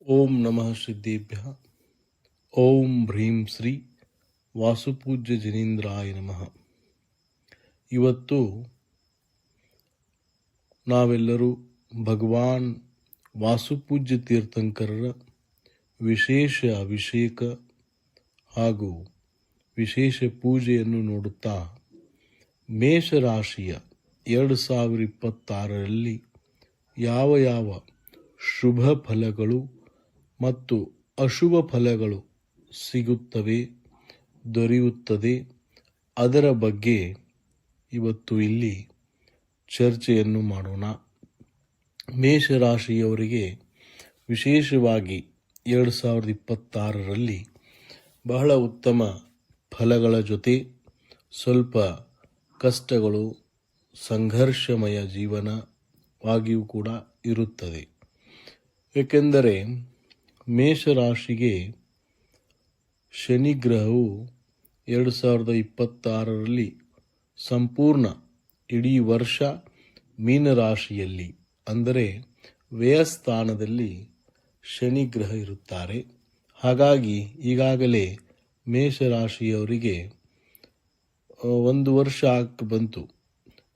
ಓಂ ನಮಃ ಸಿದ್ಧೇಭ್ಯ. ಓಂ ಹ್ರೀಂ ಶ್ರೀ ವಾಸುಪೂಜ್ಯ ಜನೇಂದ್ರಾಯ ನಮಃ. ಇವತ್ತು ನಾವೆಲ್ಲರೂ ಭಗವಾನ್ ವಾಸುಪೂಜ್ಯ ತೀರ್ಥಂಕರರ ವಿಶೇಷ ಅಭಿಷೇಕ ಹಾಗೂ ವಿಶೇಷ ಪೂಜೆಯನ್ನು ನೋಡುತ್ತಾ ಮೇಷರಾಶಿಯ 2026ರಲ್ಲಿ ಯಾವ ಯಾವ ಶುಭ ಫಲಗಳು ಮತ್ತು ಅಶುಭ ಫಲಗಳು ಸಿಗುತ್ತವೆ, ದೊರೆಯುತ್ತದೆ, ಅದರ ಬಗ್ಗೆ ಇವತ್ತು ಇಲ್ಲಿ ಚರ್ಚೆಯನ್ನು ಮಾಡೋಣ. ಮೇಷರಾಶಿಯವರಿಗೆ ವಿಶೇಷವಾಗಿ 2026ರಲ್ಲಿ ಬಹಳ ಉತ್ತಮ ಫಲಗಳ ಜೊತೆ ಸ್ವಲ್ಪ ಕಷ್ಟಗಳು, ಸಂಘರ್ಷಮಯ ಜೀವನವಾಗಿಯೂ ಕೂಡ ಇರುತ್ತದೆ. ಏಕೆಂದರೆ ಮೇಷರಾಶಿಗೆ ಶನಿಗ್ರಹವು 2026ರಲ್ಲಿ ಸಂಪೂರ್ಣ ಇಡೀ ವರ್ಷ ಮೀನರಾಶಿಯಲ್ಲಿ ಅಂದರೆ ವ್ಯಯಸ್ಥಾನದಲ್ಲಿ ಶನಿಗ್ರಹ ಇರುತ್ತಾರೆ. ಹಾಗಾಗಿ ಈಗಾಗಲೇ ಮೇಷರಾಶಿಯವರಿಗೆ 1 ವರ್ಷ ಬಂತು,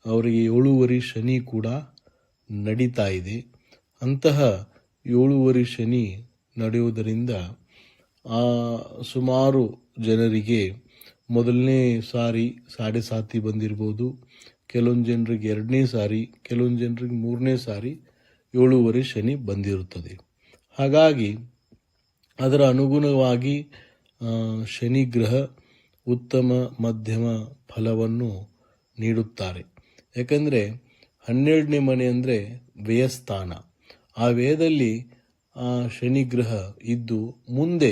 ಅವರಿಗೆ 7 ಶನಿ ಕೂಡ ನಡೀತಾ ಇದೆ. ಅಂತಹ 7 ಶನಿ ನಡೆಯುವುದರಿಂದ ಸುಮಾರು ಜನರಿಗೆ ಮೊದಲನೇ ಸಾರಿ 7.5 ಬಂದಿರ್ಬೋದು, ಕೆಲವೊಂದು ಜನರಿಗೆ 2ನೇ ಸಾರಿ, ಕೆಲವೊಂದು ಜನರಿಗೆ 3ನೇ ಸಾರಿ 7 ಶನಿ ಬಂದಿರುತ್ತದೆ. ಹಾಗಾಗಿ ಅದರ ಅನುಗುಣವಾಗಿ ಶನಿಗ್ರಹ ಉತ್ತಮ ಮಧ್ಯಮ ಫಲವನ್ನು ನೀಡುತ್ತಾರೆ. ಯಾಕಂದರೆ 12ನೇ ಮನೆ ಅಂದರೆ ವ್ಯಯಸ್ಥಾನ. ಆ ವ್ಯಯದಲ್ಲಿ ಶನಿಗ್ರಹ ಇದ್ದು ಮುಂದೆ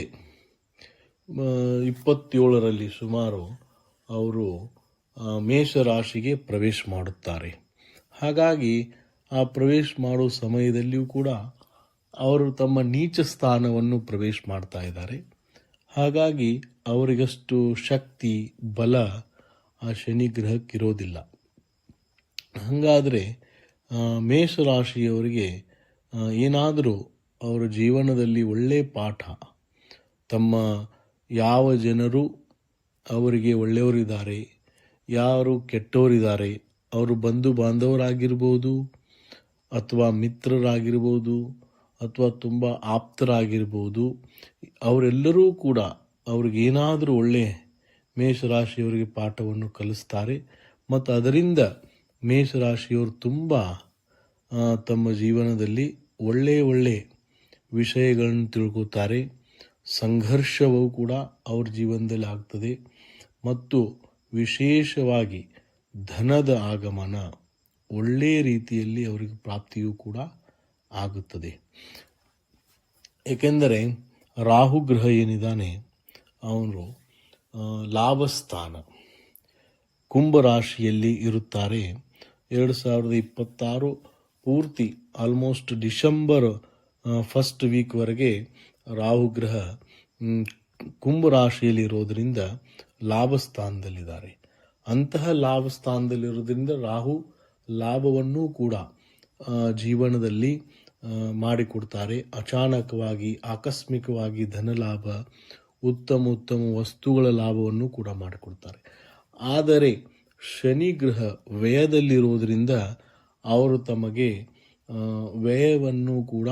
27ರಲ್ಲಿ ಸುಮಾರು ಅವರು ಮೇಷರಾಶಿಗೆ ಪ್ರವೇಶ ಮಾಡುತ್ತಾರೆ. ಹಾಗಾಗಿ ಆ ಪ್ರವೇಶ ಮಾಡುವ ಸಮಯದಲ್ಲಿಯೂ ಕೂಡ ಅವರು ತಮ್ಮ ನೀಚ ಸ್ಥಾನವನ್ನು ಪ್ರವೇಶ ಮಾಡ್ತಾ ಇದ್ದಾರೆ. ಹಾಗಾಗಿ ಅವರಿಗಷ್ಟು ಶಕ್ತಿ, ಬಲ ಆ ಶನಿಗ್ರಹಕ್ಕಿರೋದಿಲ್ಲ. ಹಾಗಾದರೆ ಮೇಷರಾಶಿಯವರಿಗೆ ಏನಾದರೂ ಅವರ ಜೀವನದಲ್ಲಿ ಒಳ್ಳೆಯ ಪಾಠ, ತಮ್ಮ ಯಾವ ಜನರು ಅವರಿಗೆ ಒಳ್ಳೆಯವರಿದ್ದಾರೆ, ಯಾರು ಕೆಟ್ಟವರಿದ್ದಾರೆ, ಅವರು ಬಂಧು ಬಾಂಧವರಾಗಿರ್ಬೋದು ಅಥವಾ ಮಿತ್ರರಾಗಿರ್ಬೋದು ಅಥವಾ ತುಂಬ ಆಪ್ತರಾಗಿರ್ಬೋದು, ಅವರೆಲ್ಲರೂ ಕೂಡ ಅವ್ರಿಗೇನಾದರೂ ಒಳ್ಳೆಯ ಮೇಷರಾಶಿಯವರಿಗೆ ಪಾಠವನ್ನು ಕಲಿಸ್ತಾರೆ. ಮತ್ತು ಅದರಿಂದ ಮೇಷರಾಶಿಯವರು ತುಂಬ ತಮ್ಮ ಜೀವನದಲ್ಲಿ ಒಳ್ಳೆಯ ವಿಷಯಗಳನ್ನು ತಿಳ್ಕೊತಾರೆ. ಸಂಘರ್ಷವೂ ಕೂಡ ಅವ್ರ ಜೀವನದಲ್ಲಿ ಆಗ್ತದೆ ಮತ್ತು ವಿಶೇಷವಾಗಿ ಧನದ ಆಗಮನ ಒಳ್ಳೆಯ ರೀತಿಯಲ್ಲಿ ಅವರಿಗೆ ಪ್ರಾಪ್ತಿಯೂ ಕೂಡ ಆಗುತ್ತದೆ. ಏಕೆಂದರೆ ರಾಹುಗ್ರಹ ಏನಿದ್ದಾನೆ ಅವನು ಲಾಭಸ್ಥಾನ ಕುಂಭರಾಶಿಯಲ್ಲಿ ಇರುತ್ತಾರೆ. 2026 ಪೂರ್ತಿ ಆಲ್ಮೋಸ್ಟ್ ಡಿಸೆಂಬರ್ ಫಸ್ಟ್ ವೀಕ್ವರೆಗೆ ರಾಹುಗ್ರಹ ಕುಂಭರಾಶಿಯಲ್ಲಿ ಇರೋದರಿಂದ ಲಾಭಸ್ಥಾನದಲ್ಲಿದ್ದಾರೆ. ಅಂತಹ ಲಾಭಸ್ಥಾನದಲ್ಲಿರೋದ್ರಿಂದ ರಾಹು ಲಾಭವನ್ನೂ ಕೂಡ ಜೀವನದಲ್ಲಿ ಮಾಡಿಕೊಡ್ತಾರೆ. ಅಚಾನಕವಾಗಿ, ಆಕಸ್ಮಿಕವಾಗಿ ಧನಲಾಭ, ಉತ್ತಮ ವಸ್ತುಗಳ ಲಾಭವನ್ನು ಕೂಡ ಮಾಡಿಕೊಡ್ತಾರೆ. ಆದರೆ ಶನಿಗ್ರಹ ವ್ಯಯದಲ್ಲಿರುವುದರಿಂದ ಅವರು ತಮಗೆ ವ್ಯಯವನ್ನು ಕೂಡ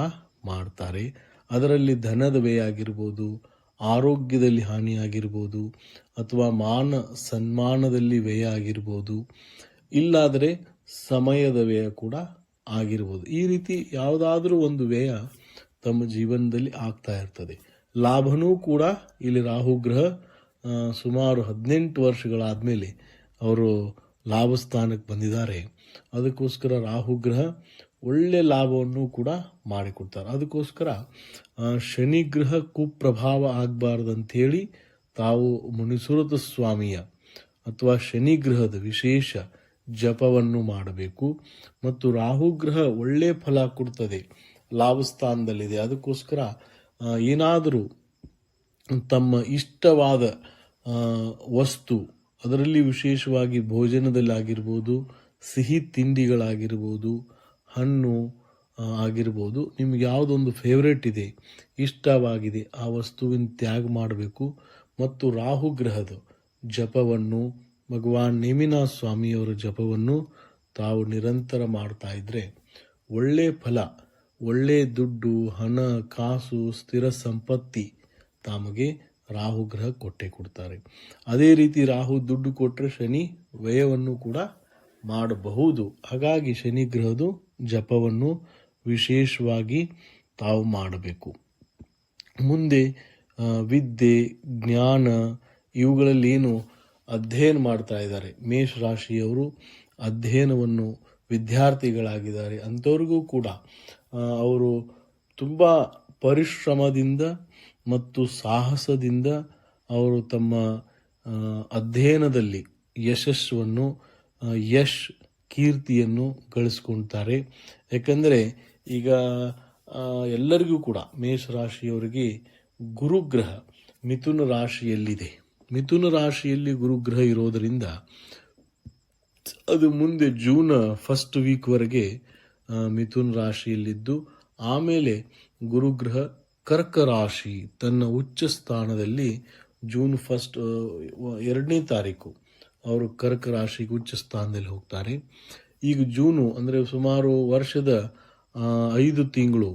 ಮಾಡ್ತಾರೆ. ಅದರಲ್ಲಿ ಧನದ ವ್ಯಯ ಆಗಿರ್ಬೋದು, ಆರೋಗ್ಯದಲ್ಲಿ ಹಾನಿಯಾಗಿರ್ಬೋದು, ಅಥವಾ ಮಾನ ಸನ್ಮಾನದಲ್ಲಿ ವ್ಯಯ ಆಗಿರ್ಬೋದು, ಇಲ್ಲಾದರೆ ಸಮಯದ ವ್ಯಯ ಕೂಡ ಆಗಿರ್ಬೋದು. ಈ ರೀತಿ ಯಾವುದಾದ್ರೂ ಒಂದು ವ್ಯಯ ತಮ್ಮ ಜೀವನದಲ್ಲಿ ಆಗ್ತಾ ಇರ್ತದೆ. ಲಾಭನೂ ಕೂಡ ಇಲ್ಲಿ ರಾಹುಗ್ರಹ ಸುಮಾರು 18 ವರ್ಷಗಳಾದಮೇಲೆ ಅವರು ಲಾಭಸ್ಥಾನಕ್ಕೆ ಬಂದಿದ್ದಾರೆ. ಅದಕ್ಕೋಸ್ಕರ ರಾಹುಗ್ರಹ ಒಳ್ಳೆ ಲಾಭವನ್ನು ಕೂಡ ಮಾಡಿಕೊಡ್ತಾರೆ. ಅದಕ್ಕೋಸ್ಕರ ಶನಿಗ್ರಹ ಕುಪ್ರಭಾವ ಆಗಬಾರ್ದಂಥೇಳಿ ತಾವು ಮುನಿಸುರತ ಸ್ವಾಮಿಯ ಅಥವಾ ಶನಿಗ್ರಹದ ವಿಶೇಷ ಜಪವನ್ನು ಮಾಡಬೇಕು. ಮತ್ತು ರಾಹುಗ್ರಹ ಒಳ್ಳೆ ಫಲ ಕೊಡ್ತದೆ, ಲಾಭಸ್ಥಾನದಲ್ಲಿದೆ. ಅದಕ್ಕೋಸ್ಕರ ಏನಾದರೂ ತಮ್ಮ ಇಷ್ಟವಾದ ವಸ್ತು, ಅದರಲ್ಲಿ ವಿಶೇಷವಾಗಿ ಭೋಜನದಲ್ಲಾಗಿರ್ಬೋದು, ಸಿಹಿ ತಿಂಡಿಗಳಾಗಿರ್ಬೋದು, ಹಣ್ಣು ಆಗಿರ್ಬೋದು, ನಿಮ್ಗೆ ಯಾವುದೊಂದು ಫೇವ್ರೇಟ್ ಇದೆ, ಇಷ್ಟವಾಗಿದೆ, ಆ ವಸ್ತುವಿನ ತ್ಯಾಗ ಮಾಡಬೇಕು. ಮತ್ತು ರಾಹು ಗ್ರಹದ ಜಪವನ್ನು, ಭಗವಾನ್ ನೇಮಿನಾಥ ಸ್ವಾಮಿಯವರ ಜಪವನ್ನು ತಾವು ನಿರಂತರ ಮಾಡ್ತಾ ಇದ್ರೆ ಒಳ್ಳೆ ಫಲ, ಒಳ್ಳೆ ದುಡ್ಡು, ಹಣ, ಕಾಸು, ಸ್ಥಿರ ಸಂಪತ್ತಿ ತಮಗೆ ರಾಹುಗ್ರಹ ಕೊಟ್ಟೆ ಕೊಡ್ತಾರೆ. ಅದೇ ರೀತಿ ರಾಹು ದುಡ್ಡು ಕೊಟ್ಟರೆ ಶನಿ ವ್ಯಯವನ್ನು ಕೂಡ ಮಾಡಬಹುದು. ಹಾಗಾಗಿ ಶನಿ ಗ್ರಹದ ಜಪವನ್ನು ವಿಶೇಷವಾಗಿ ತಾವು ಮಾಡಬೇಕು. ಮುಂದೆ ವಿದ್ಯೆ, ಜ್ಞಾನ ಇವುಗಳಲ್ಲಿ ಏನು ಅಧ್ಯಯನ ಮಾಡ್ತಾ ಇದ್ದಾರೆ ಮೇಷರಾಶಿಯವರು, ಅಧ್ಯಯನವನ್ನು ವಿದ್ಯಾರ್ಥಿಗಳಾಗಿದ್ದಾರೆ ಅಂಥವ್ರಿಗೂ ಕೂಡ ಅವರು ತುಂಬ ಪರಿಶ್ರಮದಿಂದ ಮತ್ತು ಸಾಹಸದಿಂದ ಅವರು ತಮ್ಮ ಅಧ್ಯಯನದಲ್ಲಿ ಯಶಸ್ಸನ್ನು, ಕೀರ್ತಿಯನ್ನು ಗಳಿಸ್ಕೊಳ್ತಾರೆ. ಯಾಕಂದರೆ ಈಗ ಎಲ್ಲರಿಗೂ ಕೂಡ ಮೇಷರಾಶಿಯವರಿಗೆ ಗುರುಗ್ರಹ ಮಿಥುನ ರಾಶಿಯಲ್ಲಿದೆ. ಮಿಥುನ ರಾಶಿಯಲ್ಲಿ ಗುರುಗ್ರಹ ಇರೋದರಿಂದ ಅದು ಮುಂದೆ ಜೂನ್ 1 ವೀಕ್ವರೆಗೆ ಮಿಥುನ ರಾಶಿಯಲ್ಲಿದ್ದು, ಆಮೇಲೆ ಗುರುಗ್ರಹ ಕರ್ಕ ರಾಶಿ ತನ್ನ ಉಚ್ಚ ಸ್ಥಾನದಲ್ಲಿ ಜೂನ್ 2ನೇ ತಾರೀಕು ಅವರು ಕರ್ಕ ರಾಶಿಗೆ ಉಚ್ಚ ಸ್ಥಾನದಲ್ಲಿ ಹೋಗ್ತಾರೆ. ಈಗ ಜೂನು ಅಂದರೆ ಸುಮಾರು ವರ್ಷದ 5 ತಿಂಗಳು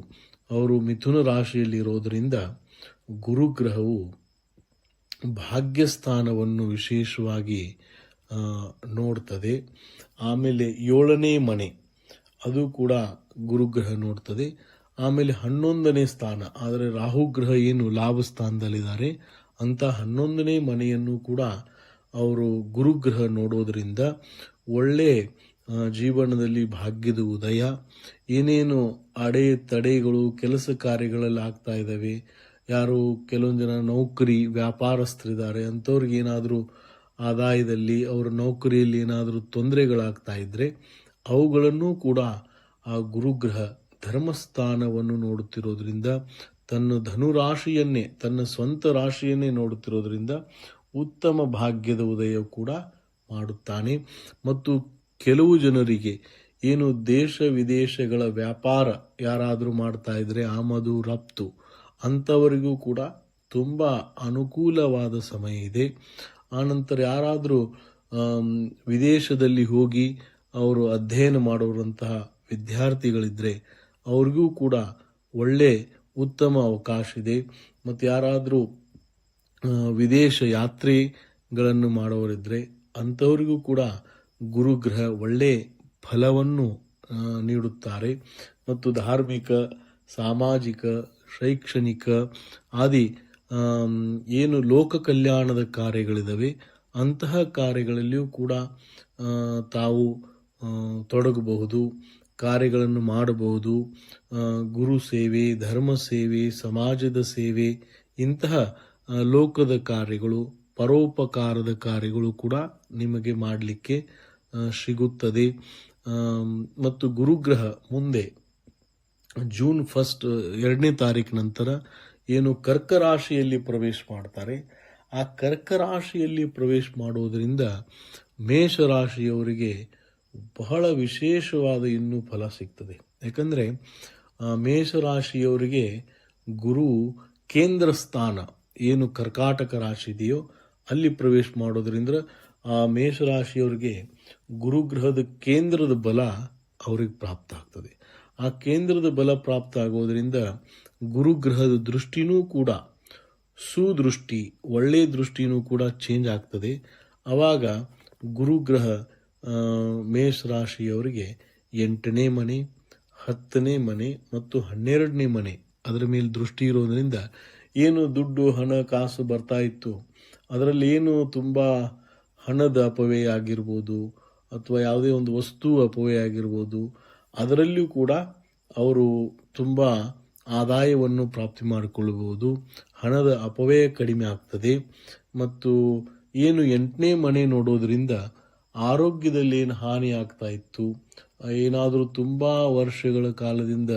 ಅವರು ಮಿಥುನ ರಾಶಿಯಲ್ಲಿ ಇರೋದರಿಂದ ಗುರುಗ್ರಹವು ಭಾಗ್ಯಸ್ಥಾನವನ್ನು ವಿಶೇಷವಾಗಿ ನೋಡ್ತದೆ. ಆಮೇಲೆ 7ನೇ ಮನೆ ಅದು ಕೂಡ ಗುರುಗ್ರಹ ನೋಡ್ತದೆ. ಆಮೇಲೆ 11ನೇ ಸ್ಥಾನ, ಆದರೆ ರಾಹುಗ್ರಹ ಏನು ಲಾಭ ಸ್ಥಾನದಲ್ಲಿದ್ದಾರೆ ಅಂತ 11ನೇ ಮನೆಯನ್ನು ಕೂಡ ಅವರು ಗುರುಗ್ರಹ ನೋಡೋದ್ರಿಂದ ಒಳ್ಳೆ ಜೀವನದಲ್ಲಿ ಭಾಗ್ಯದ ಉದಯ, ಏನೇನು ತಡೆಗಳು ಕೆಲಸ ಕಾರ್ಯಗಳಲ್ಲಿ ಆಗ್ತಾ ಇದ್ದಾವೆ, ಯಾರು ಕೆಲವೊಂದು ಜನ ನೌಕರಿ ವ್ಯಾಪಾರಸ್ಥರಿದ್ದಾರೆ ಅಂಥವ್ರಿಗೆ ಏನಾದರೂ ಆದಾಯದಲ್ಲಿ ಅವರ ನೌಕರಿಯಲ್ಲಿ ಏನಾದರೂ ತೊಂದರೆಗಳಾಗ್ತಾ ಇದ್ದರೆ ಅವುಗಳನ್ನು ಕೂಡ ಆ ಗುರುಗ್ರಹ ಧರ್ಮಸ್ಥಾನವನ್ನು ನೋಡುತ್ತಿರೋದ್ರಿಂದ, ತನ್ನ ಧನುರಾಶಿಯನ್ನೇ, ತನ್ನ ಸ್ವಂತ ರಾಶಿಯನ್ನೇ ನೋಡುತ್ತಿರೋದ್ರಿಂದ ಉತ್ತಮ ಭಾಗ್ಯದ ಉದಯ ಕೂಡ ಮಾಡುತ್ತಾನೆ. ಮತ್ತು ಕೆಲವು ಜನರಿಗೆ ಏನು ದೇಶ ವಿದೇಶಗಳ ವ್ಯಾಪಾರ ಯಾರಾದರೂ ಮಾಡ್ತಾ ಇದ್ರೆ, ಆಮದು ರಫ್ತು ಅಂಥವರಿಗೂ ಕೂಡ ತುಂಬ ಅನುಕೂಲವಾದ ಸಮಯ ಇದೆ. ಆನಂತರ ಯಾರಾದರೂ ವಿದೇಶದಲ್ಲಿ ಹೋಗಿ ಅವರು ಅಧ್ಯಯನ ಮಾಡೋರಂತಹ ವಿದ್ಯಾರ್ಥಿಗಳಿದ್ದರೆ ಅವ್ರಿಗೂ ಕೂಡ ಒಳ್ಳೆ ಉತ್ತಮ ಅವಕಾಶ ಇದೆ. ಮತ್ತು ಯಾರಾದರೂ ವಿದೇಶ ಯಾತ್ರೆಗಳನ್ನು ಮಾಡೋರಿದ್ದರೆ ಅಂಥವರಿಗೂ ಕೂಡ ಗುರುಗ್ರಹ ಒಳ್ಳೆ ಫಲವನ್ನು ನೀಡುತ್ತಾರೆ. ಮತ್ತು ಧಾರ್ಮಿಕ, ಸಾಮಾಜಿಕ, ಶೈಕ್ಷಣಿಕ ಆದಿ ಏನು ಲೋಕ ಕಲ್ಯಾಣದ ಕಾರ್ಯಗಳಿದ್ದಾವೆ ಅಂತಹ ಕಾರ್ಯಗಳಲ್ಲಿಯೂ ಕೂಡ ತಾವು ತೊಡಗಬಹುದು, ಕಾರ್ಯಗಳನ್ನು ಮಾಡಬಹುದು. ಗುರು ಸೇವೆ, ಧರ್ಮ ಸೇವೆ, ಸಮಾಜದ ಸೇವೆ, ಇಂತಹ ಲೋಕದ ಕಾರ್ಯಗಳು, ಪರೋಪಕಾರದ ಕಾರ್ಯಗಳು ಕೂಡ ನಿಮಗೆ ಮಾಡಲಿಕ್ಕೆ ಸಿಗುತ್ತದೆ. ಮತ್ತು ಗುರುಗ್ರಹ ಮುಂದೆ ಜೂನ್ 2ನೇ ತಾರೀಕು ನಂತರ ಏನು ಕರ್ಕ ರಾಶಿಯಲ್ಲಿ ಪ್ರವೇಶ ಮಾಡ್ತಾರೆ, ಆ ಕರ್ಕ ರಾಶಿಯಲ್ಲಿ ಪ್ರವೇಶ ಮಾಡೋದರಿಂದ ಮೇಷರಾಶಿಯವರಿಗೆ ಬಹಳ ವಿಶೇಷವಾದ ಇನ್ನೂ ಫಲ ಸಿಗ್ತದೆ. ಯಾಕಂದರೆ ಮೇಷರಾಶಿಯವರಿಗೆ ಗುರು ಕೇಂದ್ರ ಸ್ಥಾನ ಏನು ಕರ್ಕಾಟಕ ರಾಶಿ ಇದೆಯೋ ಅಲ್ಲಿ ಪ್ರವೇಶ ಮಾಡೋದ್ರಿಂದ ಆ ಮೇಷರಾಶಿಯವರಿಗೆ ಗುರುಗ್ರಹದ ಕೇಂದ್ರದ ಬಲ ಅವ್ರಿಗೆ ಪ್ರಾಪ್ತ ಆಗ್ತದೆ. ಆ ಕೇಂದ್ರದ ಬಲ ಪ್ರಾಪ್ತ ಆಗೋದ್ರಿಂದ ಗುರುಗ್ರಹದ ದೃಷ್ಟಿನೂ ಕೂಡ ಸುದೃಷ್ಟಿ, ಒಳ್ಳೆಯ ದೃಷ್ಟಿನೂ ಕೂಡ ಚೇಂಜ್ ಆಗ್ತದೆ. ಆವಾಗ ಗುರುಗ್ರಹ ಮೇಷರಾಶಿಯವರಿಗೆ 8ನೇ ಮನೆ, 10ನೇ ಮನೆ ಮತ್ತು 12ನೇ ಮನೆ ಅದರ ಮೇಲೆ ದೃಷ್ಟಿ ಇರೋದ್ರಿಂದ ಏನು ದುಡ್ಡು, ಹಣ, ಕಾಸು ಬರ್ತಾ ಇತ್ತು ಅದರಲ್ಲಿ ಏನು ತುಂಬ ಹಣದ ಅಪವ್ಯಯ ಆಗಿರ್ಬೋದು ಅಥವಾ ಯಾವುದೇ ಒಂದು ವಸ್ತು ಅಪವ್ಯಯ ಆಗಿರ್ಬೋದು, ಅದರಲ್ಲಿಯೂ ಕೂಡ ಅವರು ತುಂಬ ಆದಾಯವನ್ನು ಪ್ರಾಪ್ತಿ ಮಾಡಿಕೊಳ್ಳಬಹುದು. ಹಣದ ಅಪವ್ಯಯ ಕಡಿಮೆ ಆಗ್ತದೆ. ಮತ್ತು ಏನು 8ನೇ ಮನೆ ನೋಡೋದ್ರಿಂದ ಆರೋಗ್ಯದಲ್ಲಿ ಏನು ಹಾನಿ ಆಗ್ತಾ ಇತ್ತು, ಏನಾದರೂ ತುಂಬ ವರ್ಷಗಳ ಕಾಲದಿಂದ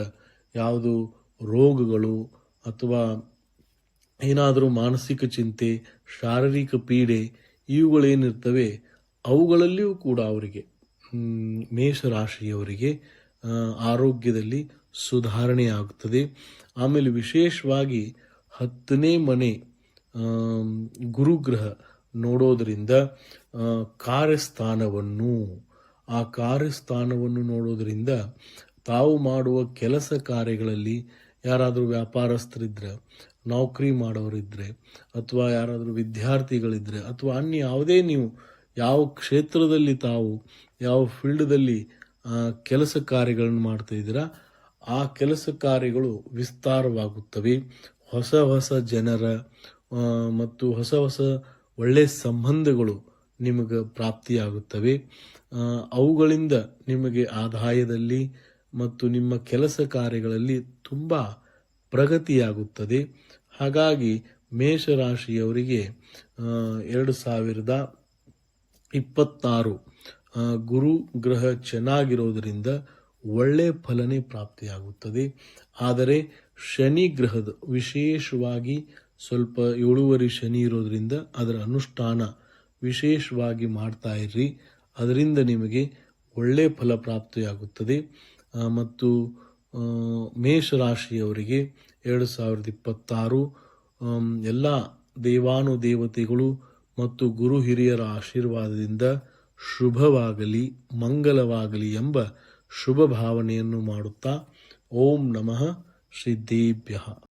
ಯಾವುದು ರೋಗಗಳು ಅಥವಾ ಏನಾದರೂ ಮಾನಸಿಕ ಚಿಂತೆ, ಶಾರೀರಿಕ ಪೀಡೆ ಇವುಗಳೇನಿರ್ತವೆ ಅವುಗಳಲ್ಲಿಯೂ ಕೂಡ ಅವರಿಗೆ ಮೇಷರಾಶಿಯವರಿಗೆ ಆರೋಗ್ಯದಲ್ಲಿ ಸುಧಾರಣೆ ಆಗುತ್ತದೆ. ಆಮೇಲೆ ವಿಶೇಷವಾಗಿ 10ನೇ ಮನೆ ಗುರುಗ್ರಹ ನೋಡೋದರಿಂದ ಕಾರ್ಯಸ್ಥಾನವನ್ನು ನೋಡೋದರಿಂದ ತಾವು ಮಾಡುವ ಕೆಲಸ ಕಾರ್ಯಗಳಲ್ಲಿ ಯಾರಾದರೂ ವ್ಯಾಪಾರಸ್ಥರಿದ್ರೆ, ನೌಕರಿ ಮಾಡೋರಿದ್ರೆ, ಅಥವಾ ಯಾರಾದರೂ ವಿದ್ಯಾರ್ಥಿಗಳಿದ್ರೆ, ಅಥವಾ ಅನ್ಯ ಯಾವುದೇ ನೀವು ಯಾವ ಕ್ಷೇತ್ರದಲ್ಲಿ ತಾವು ಯಾವ ಫೀಲ್ಡ್ದಲ್ಲಿ ಕೆಲಸ ಕಾರ್ಯಗಳನ್ನು ಮಾಡ್ತಾ ಇದ್ದೀರಾ ಆ ಕೆಲಸ ಕಾರ್ಯಗಳು ವಿಸ್ತಾರವಾಗುತ್ತವೆ. ಹೊಸ ಹೊಸ ಜನರ ಮತ್ತು ಹೊಸ ಹೊಸ ಒಳ್ಳೆಯ ಸಂಬಂಧಗಳು ನಿಮಗೆ ಪ್ರಾಪ್ತಿಯಾಗುತ್ತವೆ. ಅವುಗಳಿಂದ ನಿಮಗೆ ಆದಾಯದಲ್ಲಿ ಮತ್ತು ನಿಮ್ಮ ಕೆಲಸ ಕಾರ್ಯಗಳಲ್ಲಿ ತುಂಬ ಪ್ರಗತಿಯಾಗುತ್ತದೆ. ಹಾಗಾಗಿ ಮೇಷರಾಶಿಯವರಿಗೆ 2026 ಗುರು ಗ್ರಹ ಚೆನ್ನಾಗಿರೋದರಿಂದ ಒಳ್ಳೆಯ ಫಲನೇ ಪ್ರಾಪ್ತಿಯಾಗುತ್ತದೆ. ಆದರೆ ಶನಿ ಗ್ರಹದ ವಿಶೇಷವಾಗಿ ಸ್ವಲ್ಪ 7 ಶನಿ ಇರೋದ್ರಿಂದ ಅದರ ಅನುಷ್ಠಾನ ವಿಶೇಷವಾಗಿ ಮಾಡ್ತಾ ಇರ್ರಿ. ಅದರಿಂದ ನಿಮಗೆ ಒಳ್ಳೆಯ ಫಲ ಪ್ರಾಪ್ತಿಯಾಗುತ್ತದೆ. ಮತ್ತು ಮೇಷರಾಶಿಯವರಿಗೆ 2026 ಎಲ್ಲ ದೇವಾನುದೇವತೆಗಳು ಮತ್ತು ಗುರು ಹಿರಿಯರ ಆಶೀರ್ವಾದದಿಂದ ಶುಭವಾಗಲಿ, ಮಂಗಲವಾಗಲಿ ಎಂಬ ಶುಭ ಭಾವನೆಯನ್ನು ಮಾಡುತ್ತಾ ಓಂ ನಮಃ ಸಿದ್ಧೇಭ್ಯಃ.